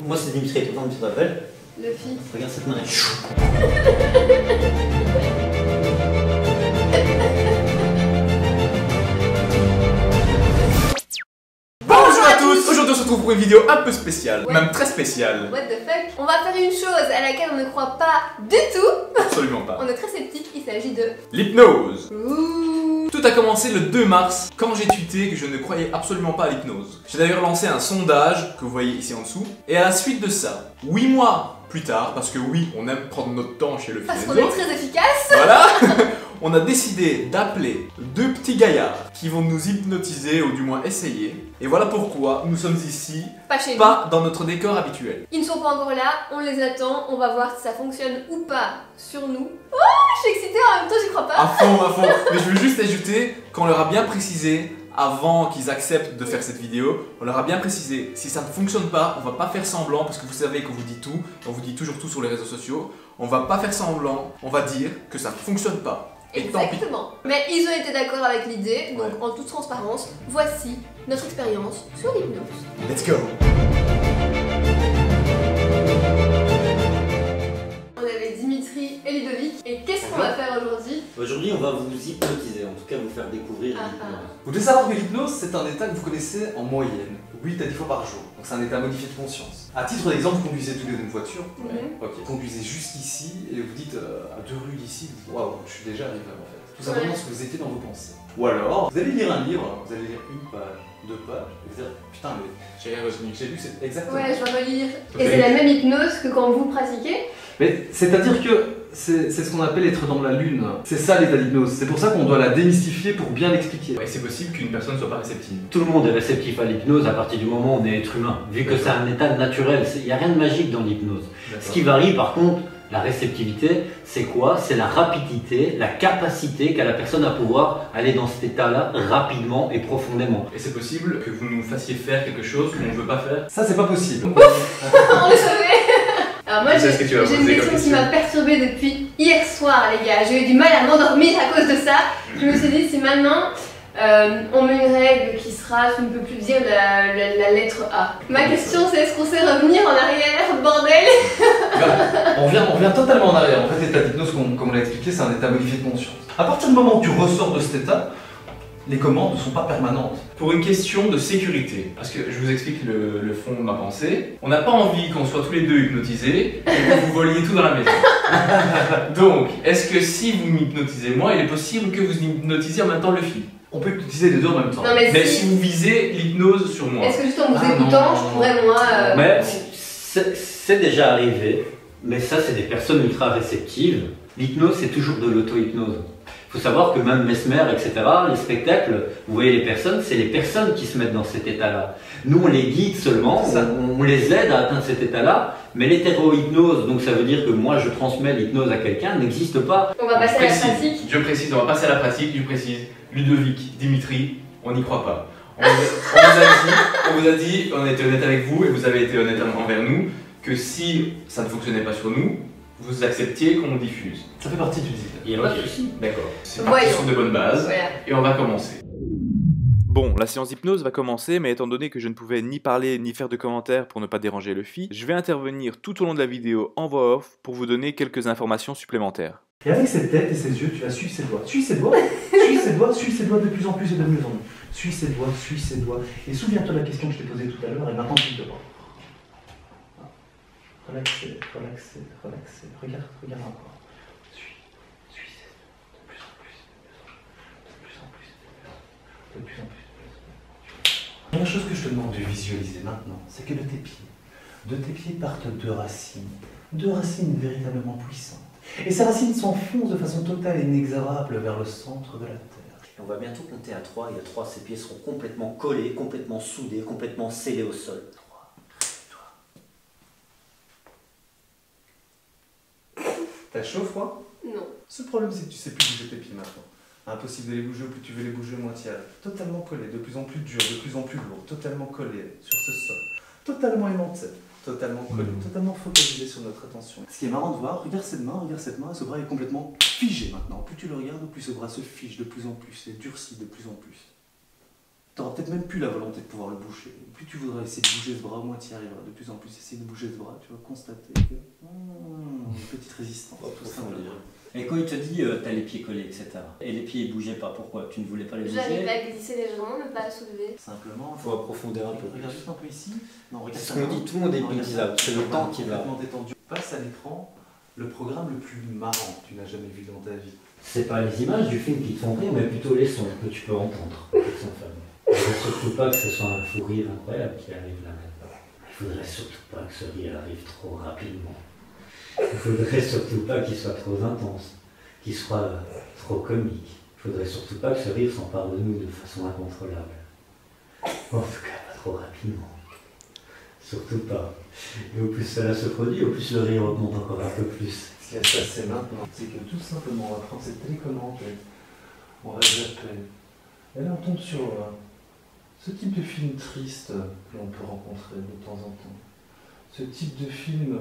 Moi c'est Dimitri, toi comment tu t'appelles? Luffy. Regarde cette main. Bonjour à tous. Aujourd'hui on se retrouve pour une vidéo un peu spéciale, Ouais. même très spéciale. What the fuck? On va faire une chose à laquelle on ne croit pas du tout. Absolument pas. On est très sceptique, il s'agit de... L'hypnose. Ouh. Tout a commencé le 2 mars, quand j'ai tweeté que je ne croyais absolument pas à l'hypnose. J'ai d'ailleurs lancé un sondage, que vous voyez ici en dessous, et à la suite de ça, 8 mois plus tard, parce que oui, on aime prendre notre temps chez le Parce qu'on Fienzo, est très efficace. voilà, on a décidé d'appeler deux petits gaillards qui vont nous hypnotiser, ou du moins essayer. Et voilà pourquoi nous sommes ici, Pas chez nous. pas dans notre décor habituel. Ils ne sont pas encore là, on les attend, on va voir si ça fonctionne ou pas sur nous. Oh, je suis excitée, en même temps j'y crois À pas. fond, à fond. Mais je veux juste ajouter qu'on leur a bien précisé, avant qu'ils acceptent de faire cette vidéo, on leur a bien précisé, si ça ne fonctionne pas, on va pas faire semblant, parce que vous savez qu'on vous dit tout, on vous dit toujours tout sur les réseaux sociaux, on va pas faire semblant, on va dire que ça ne fonctionne pas. Et tant pis. Exactement. Mais ils ont été d'accord avec l'idée, donc en toute transparence, voici notre expérience sur l'hypnose. Let's go. On est avec Dimitri et Ludovic, et qu'est-ce qu'on va faire aujourd'hui? Aujourd'hui on va vous hypnotiser, en tout cas vous faire découvrir l'hypnose. Vous devez savoir que l'hypnose, c'est un état que vous connaissez en moyenne 8 à 10 fois par jour. Donc c'est un état modifié de conscience. À titre d'exemple, vous conduisez tous les deux une voiture. Ok. Vous conduisez jusqu'ici et vous dites à 2 rues d'ici, waouh, je suis déjà arrivé en fait. Tout simplement ce que vous étiez dans vos pensées. Ou alors, vous allez lire un livre, vous allez lire une page, 2 pages, et vous allez dire, putain mais J'ai retenu. j'ai lu, c'est exactement. Ouais, je vais relire. Ok. Et c'est la même hypnose que quand vous pratiquez? Mais c'est-à-dire que c'est ce qu'on appelle être dans la lune. C'est ça l'état d'hypnose. C'est pour ça qu'on doit la démystifier pour bien l'expliquer. Et c'est possible qu'une personne ne soit pas réceptive. Tout le monde est réceptif à l'hypnose à partir du moment où on est être humain, vu que c'est un état naturel, il n'y a rien de magique dans l'hypnose. Ce qui varie par contre, la réceptivité, c'est quoi? C'est la rapidité, la capacité qu'a la personne à pouvoir aller dans cet état-là rapidement et profondément. Et c'est possible que vous nous fassiez faire quelque chose qu'on ne veut pas faire. Ça, c'est pas possible. On est sauvés. Alors moi Je sais ce que tu vas j'ai une poser comme question qui question. m'a perturbée depuis hier soir les gars. J'ai eu du mal à m'endormir à cause de ça. Je me suis dit si maintenant on met une règle qui sera, tu ne peux plus dire la lettre A. Ma question c'est est-ce qu'on sait revenir en arrière, bordel? On revient totalement en arrière. En fait, l'état d'hypnose, comme on l'a expliqué, c'est un état modifié de conscience. À partir du moment où tu ressors de cet état, les commandes ne sont pas permanentes. Pour une question de sécurité, parce que je vous explique le fond de ma pensée, on n'a pas envie qu'on soit tous les deux hypnotisés et que vous voliez tout dans la maison. Donc, est-ce que si vous m'hypnotisez moi, il est possible que vous hypnotisiez en même temps le fil? On peut utiliser les deux en même temps. Non mais, Mais si vous visez l'hypnose sur moi. est-ce que juste en vous Ah, écoutant, non. je pourrais moi... Mais c'est déjà arrivé, mais ça c'est des personnes ultra réceptives. L'hypnose c'est toujours de l'auto-hypnose. Il faut savoir que même Mesmer, etc., les spectacles, vous voyez les personnes, c'est les personnes qui se mettent dans cet état-là. Nous, on les guide seulement, on les aide à atteindre cet état-là, mais l'hétéro-hypnose, donc ça veut dire que moi je transmets l'hypnose à quelqu'un, n'existe pas. On va passer à la pratique. Je précise, on va passer à la pratique, je précise. Ludovic, Dimitri, on n'y croit pas. On vous a dit, on a été honnête avec vous et vous avez été honnête envers nous, que si ça ne fonctionnait pas sur nous, vous acceptiez qu'on diffuse. Ça fait partie du deal. Il n'y a pas de souci. D'accord. C'est Voyons. parti sur de bonnes bases Voilà. et on va commencer. Bon, la séance d'hypnose va commencer, mais étant donné que je ne pouvais ni parler ni faire de commentaires pour ne pas déranger le fi, je vais intervenir tout au long de la vidéo en voix off pour vous donner quelques informations supplémentaires. Et avec cette tête et ses yeux, tu vas suivre ses doigts. Suis ses doigts, suis ses doigts, suis ses doigts de plus en plus et de mieux en mieux. Suis ses doigts, suis ses doigts. Et souviens-toi de la question que je t'ai posée tout à l'heure et maintenant tu te vois. Relaxez, relaxez, relaxez. Regarde, regarde encore. Suis ses doigts. De plus en plus, de plus en plus, de plus en plus. La première chose que je te demande de visualiser maintenant, c'est que de tes pieds partent deux racines véritablement puissantes. Et ces racines s'enfoncent de façon totale et inexorable vers le centre de la Terre. Et on va bientôt compter à 3 et à 3 ces pieds seront complètement collés, complètement soudés, complètement scellés au sol. 3. T'as chaud, froid? Non. Ce problème, c'est que tu sais plus bouger tes pieds maintenant. Impossible de les bouger, ou plus tu veux les bouger, moins tu y arrives. Totalement collés, de plus en plus dur, de plus en plus lourd, totalement collés sur ce sol, totalement aimanté, totalement collé, totalement focalisé sur notre attention. Ce qui est marrant de voir, regarde cette main, ce bras est complètement figé maintenant. Plus tu le regardes, plus ce bras se fige de plus en plus, et durcit de plus en plus. t'auras peut-être même plus la volonté de pouvoir le bouger. Plus tu voudras essayer de bouger ce bras, moins tu y arriveras. De plus en plus, essayer de bouger ce bras, tu vas constater que une petite résistance. Tout simplement. Et quand il te dit t'as les pieds collés, etc. Et les pieds ils bougeaient pas, pourquoi? Tu ne voulais pas les bouger? J'arrive à glisser les jambes, mais pas à soulever. Simplement, Il faut approfondir un peu. regarde juste un peu ici. Non, regarde Ce qu'on dit, tout le monde est hypnotisable, c'est le temps qui va. Complètement détendu. Passe à l'écran le programme le plus marrant que tu n'as jamais vu dans ta vie. C'est pas les images du film qui te font rire, mais plutôt les sons que tu peux entendre. Il ne faudrait surtout pas que ce soit un fou rire incroyable qui arrive là maintenant. Il ne faudrait surtout pas que ce rire arrive trop rapidement. Il ne faudrait surtout pas qu'il soit trop intense, qu'il soit trop comique. Il ne faudrait surtout pas que ce rire s'empare de nous de façon incontrôlable. En tout cas, pas trop rapidement. Surtout pas. Et au plus cela se produit, au plus le rire augmente encore un peu plus. Ce qui va se passer maintenant, c'est que tout simplement, on va prendre cette télécommande, on va zapper. Et là, on tombe sur ce type de film triste que l'on peut rencontrer de temps en temps. Ce type de film.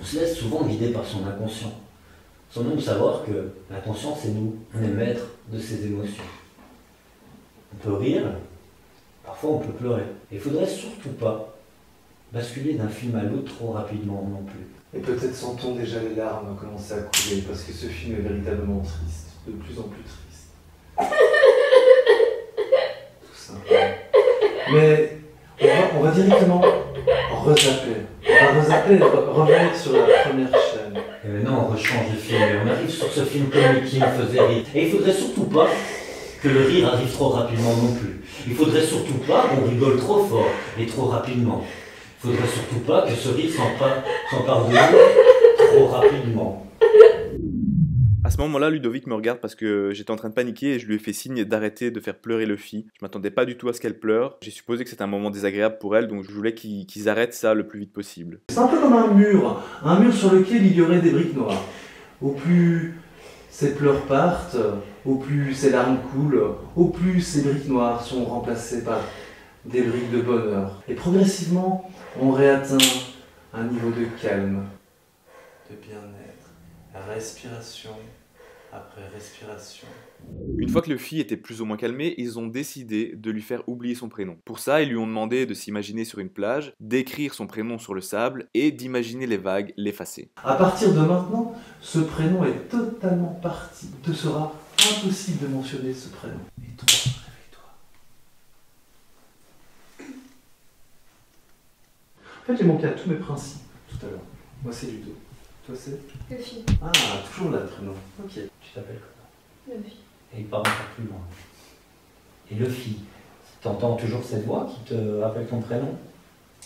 On se laisse souvent guider par son inconscient, sans même savoir que l'inconscient, c'est nous. On est maître de ses émotions. On peut rire, parfois on peut pleurer. Et il ne faudrait surtout pas basculer d'un film à l'autre trop rapidement non plus. Et peut-être sent-on déjà les larmes commencer à couler, parce que ce film est véritablement triste, de plus en plus triste. Tout simplement. Mais on va directement rezapper. On va rezapper, revenir sur la première chaîne. Et maintenant on rechange de film et on arrive sur ce film comique qui nous faisait rire. Et il ne faudrait surtout pas que le rire arrive trop rapidement non plus. Il ne faudrait surtout pas qu'on rigole trop fort et trop rapidement. Il ne faudrait surtout pas que ce rire s'empare de nous trop rapidement. À ce moment-là, Ludovic me regarde parce que j'étais en train de paniquer et je lui ai fait signe d'arrêter de faire pleurer Luffy. Je m'attendais pas du tout à ce qu'elle pleure. J'ai supposé que c'était un moment désagréable pour elle, donc je voulais qu'ils arrêtent ça le plus vite possible. C'est un peu comme un mur sur lequel il y aurait des briques noires. Au plus ces pleurs partent, au plus ces larmes coulent, au plus ces briques noires sont remplacées par des briques de bonheur. Et progressivement, on réatteint un niveau de calme, de bien-être, respiration après respiration. Une fois que Luffy était plus ou moins calmé, ils ont décidé de lui faire oublier son prénom. Pour ça, ils lui ont demandé de s'imaginer sur une plage, d'écrire son prénom sur le sable et d'imaginer les vagues l'effacer. À partir de maintenant, ce prénom est totalement parti. Il te sera impossible de mentionner ce prénom. Et toi, réveille-toi. En fait, j'ai manqué à tous mes principes tout à l'heure. Moi, c'est Ludo. Toi, c'est Luffy. Ah, toujours là, le prénom. Ok. Tu t'appelles comment? Luffy. Et il part encore plus loin. Et Luffy, t'entends toujours cette voix qui te rappelle ton prénom?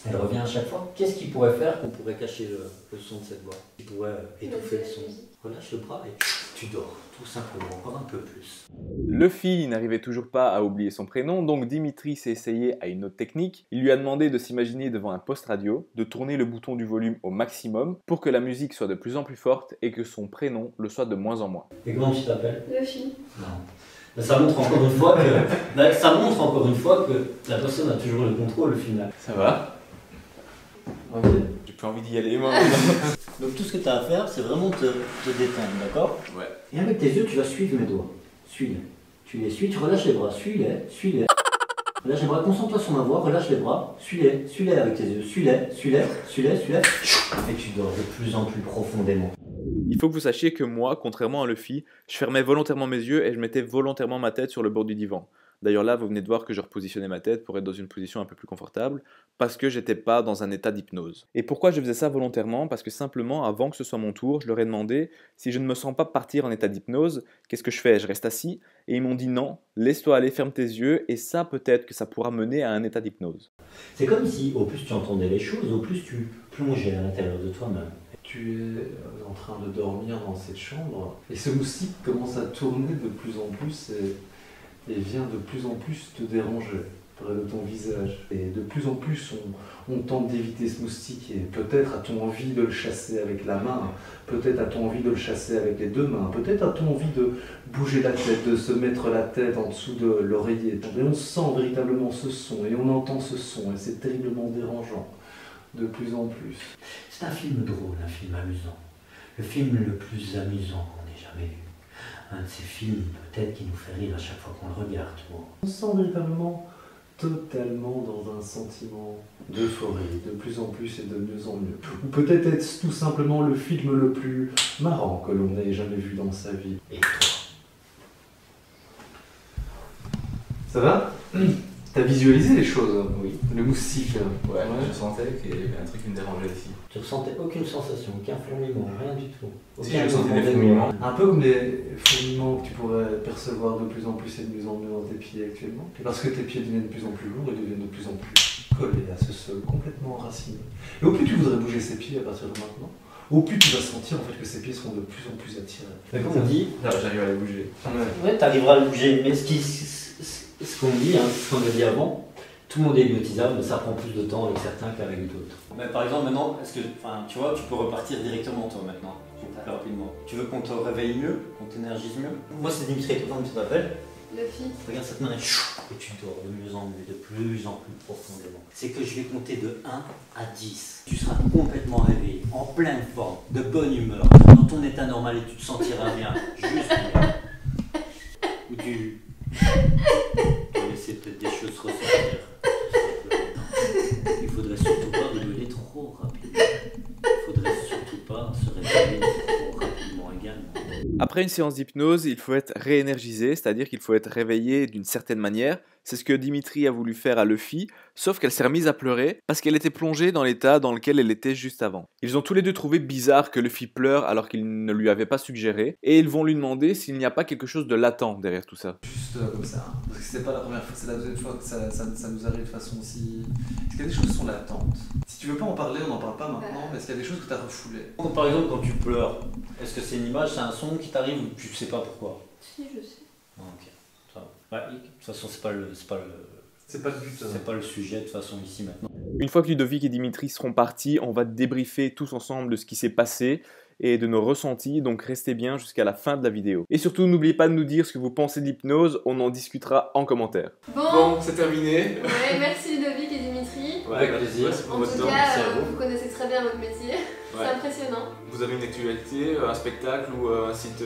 Elle revient à chaque fois. Qu'est-ce qu'il pourrait faire qu'on pourrait cacher le son de cette voix? Il pourrait étouffer le son. Relâche le bras et tu dors, tout simplement, encore un peu plus. Luffy n'arrivait toujours pas à oublier son prénom, donc Dimitri s'est essayé à une autre technique. Il lui a demandé de s'imaginer devant un poste radio, de tourner le bouton du volume au maximum pour que la musique soit de plus en plus forte et que son prénom le soit de moins en moins. Et comment tu t'appelles? Luffy. Non. Ben, ça montre encore une fois que la personne a toujours le contrôle au final. Ça va? Ok. J'ai plus envie d'y aller, moi. Donc tout ce que tu as à faire, c'est vraiment te détendre, d'accord? Ouais. Et avec tes yeux, tu vas suivre mes doigts. Suis-les. Tu les suis, tu relâches les bras. Suis-les. Relâche les bras, concentre-toi sur ma voix, relâche les bras. Suis-les avec tes yeux. Suis-les. Et tu dors de plus en plus profondément. Il faut que vous sachiez que moi, contrairement à Luffy, je fermais volontairement mes yeux et je mettais volontairement ma tête sur le bord du divan. D'ailleurs là, vous venez de voir que je repositionnais ma tête pour être dans une position un peu plus confortable, parce que j'étais pas dans un état d'hypnose. Et pourquoi je faisais ça volontairement? Parce que simplement, avant que ce soit mon tour, je leur ai demandé, si je ne me sens pas partir en état d'hypnose, qu'est-ce que je fais? Je reste assis? Et ils m'ont dit non, laisse-toi aller, ferme tes yeux, et ça peut-être que ça pourra mener à un état d'hypnose. C'est comme si, au plus tu entendais les choses, au plus tu plongeais à l'intérieur de toi-même. Tu es en train de dormir dans cette chambre et ce moustique commence à tourner de plus en plus et vient de plus en plus te déranger près de ton visage. Et de plus en plus on tente d'éviter ce moustique et peut-être as-tu envie de le chasser avec la main, peut-être as-tu envie de le chasser avec les deux mains, peut-être as-tu envie de bouger la tête, de se mettre la tête en dessous de l'oreiller. Et on sent véritablement ce son et on entend ce son et c'est terriblement dérangeant. De plus en plus. C'est un film drôle, un film amusant. Le film le plus amusant qu'on ait jamais vu. un de ces films peut-être qui nous fait rire à chaque fois qu'on le regarde. Bon. On se sent véritablement totalement dans un sentiment d'euphorie, de plus en plus et de mieux en mieux. Ou peut-être être tout simplement le film le plus marrant que l'on ait jamais vu dans sa vie. Et toi? Ça va? T'as visualisé les choses? Oui. Le moustique. Ouais, je sentais qu'il y avait un truc qui me dérangeait ici. Tu ressentais aucune sensation, aucun fourmillement, rien du tout. Si, je sentais des fourmillements. Un peu comme les fourmillements que tu pourrais percevoir de plus en plus et de mieux en mieux dans tes pieds actuellement. Et parce que tes pieds deviennent de plus en plus lourds et deviennent de plus en plus collés à ce sol, complètement enracinés. Et au plus tu voudrais bouger ces pieds à partir de maintenant, au plus tu vas sentir en fait que ces pieds seront de plus en plus attirés. Mais comme on dit, Là, j'arrive à les bouger. ouais, t'arriveras à le bouger, mais ce qu'on dit, hein, ce qu'on a dit avant, tout le monde est hypnotisable, mais ça prend plus de temps avec certains qu'avec d'autres. Mais par exemple, maintenant, est-ce que, tu vois, tu peux repartir directement toi maintenant, plus rapidement. Tu veux qu'on te réveille mieux, qu'on t'énergise mieux? Moi, c'est Dimitri, toi, comment tu t'appelles? Luffy. Regarde cette main, et tu dors de mieux en mieux, de plus en plus profondément. C'est que je vais compter de 1 à 10. Tu seras complètement réveillé, en pleine forme, de bonne humeur, dans ton état normal et tu te sentiras bien, juste bien. Ou tu vas laisser peut-être des choses ressortir. Il faudrait surtout pas rigoler trop rapidement. Il faudrait surtout pas se réveiller trop rapidement également. Après une séance d'hypnose, il faut être réénergisé, c'est-à-dire qu'il faut être réveillé d'une certaine manière. C'est ce que Dimitri a voulu faire à Luffy, sauf qu'elle s'est remise à pleurer parce qu'elle était plongée dans l'état dans lequel elle était juste avant. Ils ont tous les deux trouvé bizarre que Luffy pleure alors qu'il ne lui avait pas suggéré, et ils vont lui demander s'il n'y a pas quelque chose de latent derrière tout ça. Juste comme ça, hein. Parce que c'était pas la première fois, c'est la deuxième fois que ça nous arrive de façon aussi... Est-ce qu'il y a des choses qui sont latentes? Si tu veux pas en parler, on n'en parle pas maintenant, mais est-ce qu'il y a des choses que tu as refoulées? Donc, par exemple, quand tu pleures, est-ce que c'est une image, c'est un son qui t'arrive ou tu sais pas pourquoi? Si, je sais. Ah, ok, ça va. Ouais, de toute façon, c'est pas le but. c'est pas le sujet de toute façon ici maintenant. Une fois que Ludovic et Dimitri seront partis, on va débriefer tous ensemble de ce qui s'est passé et de nos ressentis, donc restez bien jusqu'à la fin de la vidéo. Et surtout, n'oubliez pas de nous dire ce que vous pensez de l'hypnose, on en discutera en commentaire. Bon, c'est terminé. Ouais, merci Ludovic et Dimitri. Ouais, Avec plaisir. merci pour En votre tout temps. cas, Merci à vous. vous connaissez très bien votre métier. Ouais. C'est impressionnant. Vous avez une actualité, un spectacle ou un site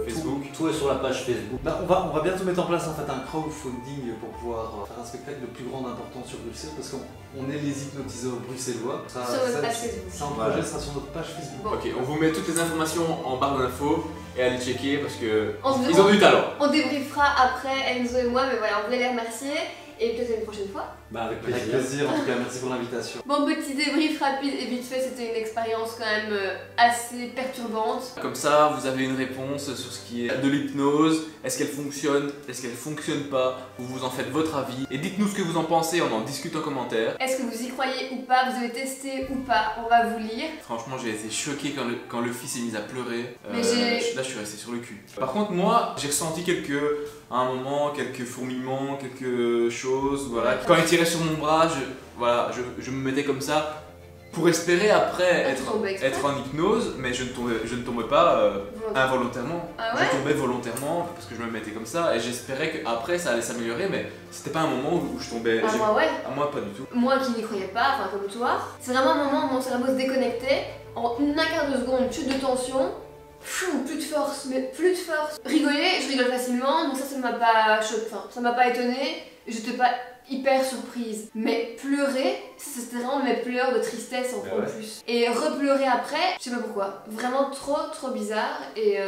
Facebook? Tout est sur la page Facebook. Bah, on va bientôt mettre en place en fait un crowdfunding pour pouvoir faire un spectacle de plus grande importance sur Bruxelles parce qu'on est les hypnotiseurs bruxellois. Sur notre page Facebook. Ça en projet sera sur notre page Facebook. Bon. Ok, on vous met toutes les informations en barre d'infos et allez checker parce que On ils ont du talent. On débriefera après Enzo et moi, mais voilà, on voulait les remercier. Et peut-être une prochaine fois. Bah, avec Avec plaisir. plaisir, en tout cas merci pour l'invitation. Bon, petit débrief rapide et vite fait, c'était une expérience quand même assez perturbante. Comme ça, vous avez une réponse sur ce qui est de l'hypnose. Est-ce qu'elle fonctionne? Est-ce qu'elle fonctionne pas? Vous vous en faites votre avis. Et dites-nous ce que vous en pensez, on en discute en commentaire. Est-ce que vous y croyez ou pas? Vous avez testé ou pas? On va vous lire. Franchement, j'ai été choqué quand le fils s'est mis à pleurer. Mais Là, je suis resté sur le cul. Par contre, moi, j'ai ressenti à un moment, quelques fourmillements, quelque chose. Voilà. Quand il tirait sur mon bras, je me mettais comme ça pour espérer après Ah, tu tombais exprès? être en hypnose, mais je ne tombais pas involontairement. Ah ouais? Je tombais volontairement parce que je me mettais comme ça et j'espérais qu'après ça allait s'améliorer, mais c'était pas un moment où je tombais. Ah, moi, ouais. À moi, pas du tout. Moi qui n'y croyais pas, enfin comme toi, c'est vraiment un moment où mon cerveau se déconnectait. En un quart de seconde, chute de tension. Pfff, plus de force, mais plus de force. Rigoler, je rigole facilement, donc ça m'a pas choqué, enfin, ça m'a pas étonnée, j'étais pas hyper surprise. Mais pleurer, c'était vraiment mes pleurs de tristesse en Ouais. plus. Et repleurer après, je sais pas pourquoi, vraiment trop bizarre. Et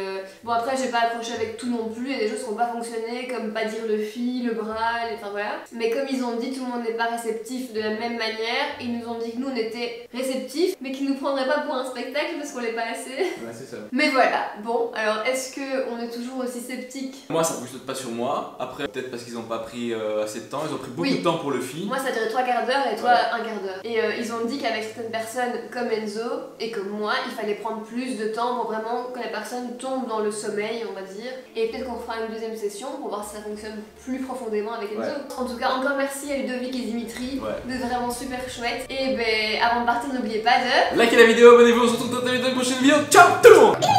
bon après j'ai pas accroché avec tout non plus, il y a des choses qui n'ont pas fonctionné, comme pas dire le fi, le bras, enfin voilà. Mais comme ils ont dit, tout le monde n'est pas réceptif de la même manière, ils nous ont dit que nous on était réceptifs, mais qu'ils nous prendraient pas pour un spectacle parce qu'on l'est pas assez. Ouais, c'est ça. Mais voilà, bon, alors est-ce qu'on est toujours aussi sceptique? Moi, ça fonctionne pas sur moi. Après, peut-être parce qu'ils ont pas pris assez de temps, ils ont pris beaucoup Oui. de temps pour le film. Moi ça durait 3 quarts d'heure et toi Ouais. 1 quart d'heure. Et ils ont dit qu'avec certaines personnes comme Enzo et comme moi, il fallait prendre plus de temps pour vraiment que la personne tombe dans le sommeil, on va dire. Et peut-être qu'on fera une deuxième session pour voir si ça fonctionne plus profondément avec Enzo. Ouais. En tout cas, encore merci à Ludovic et Dimitri, Ouais. vous êtes vraiment super chouettes. Et ben avant de partir, n'oubliez pas de... Likez la vidéo, abonnez-vous, on se retrouve dans une prochaine vidéo. Ciao tout le monde!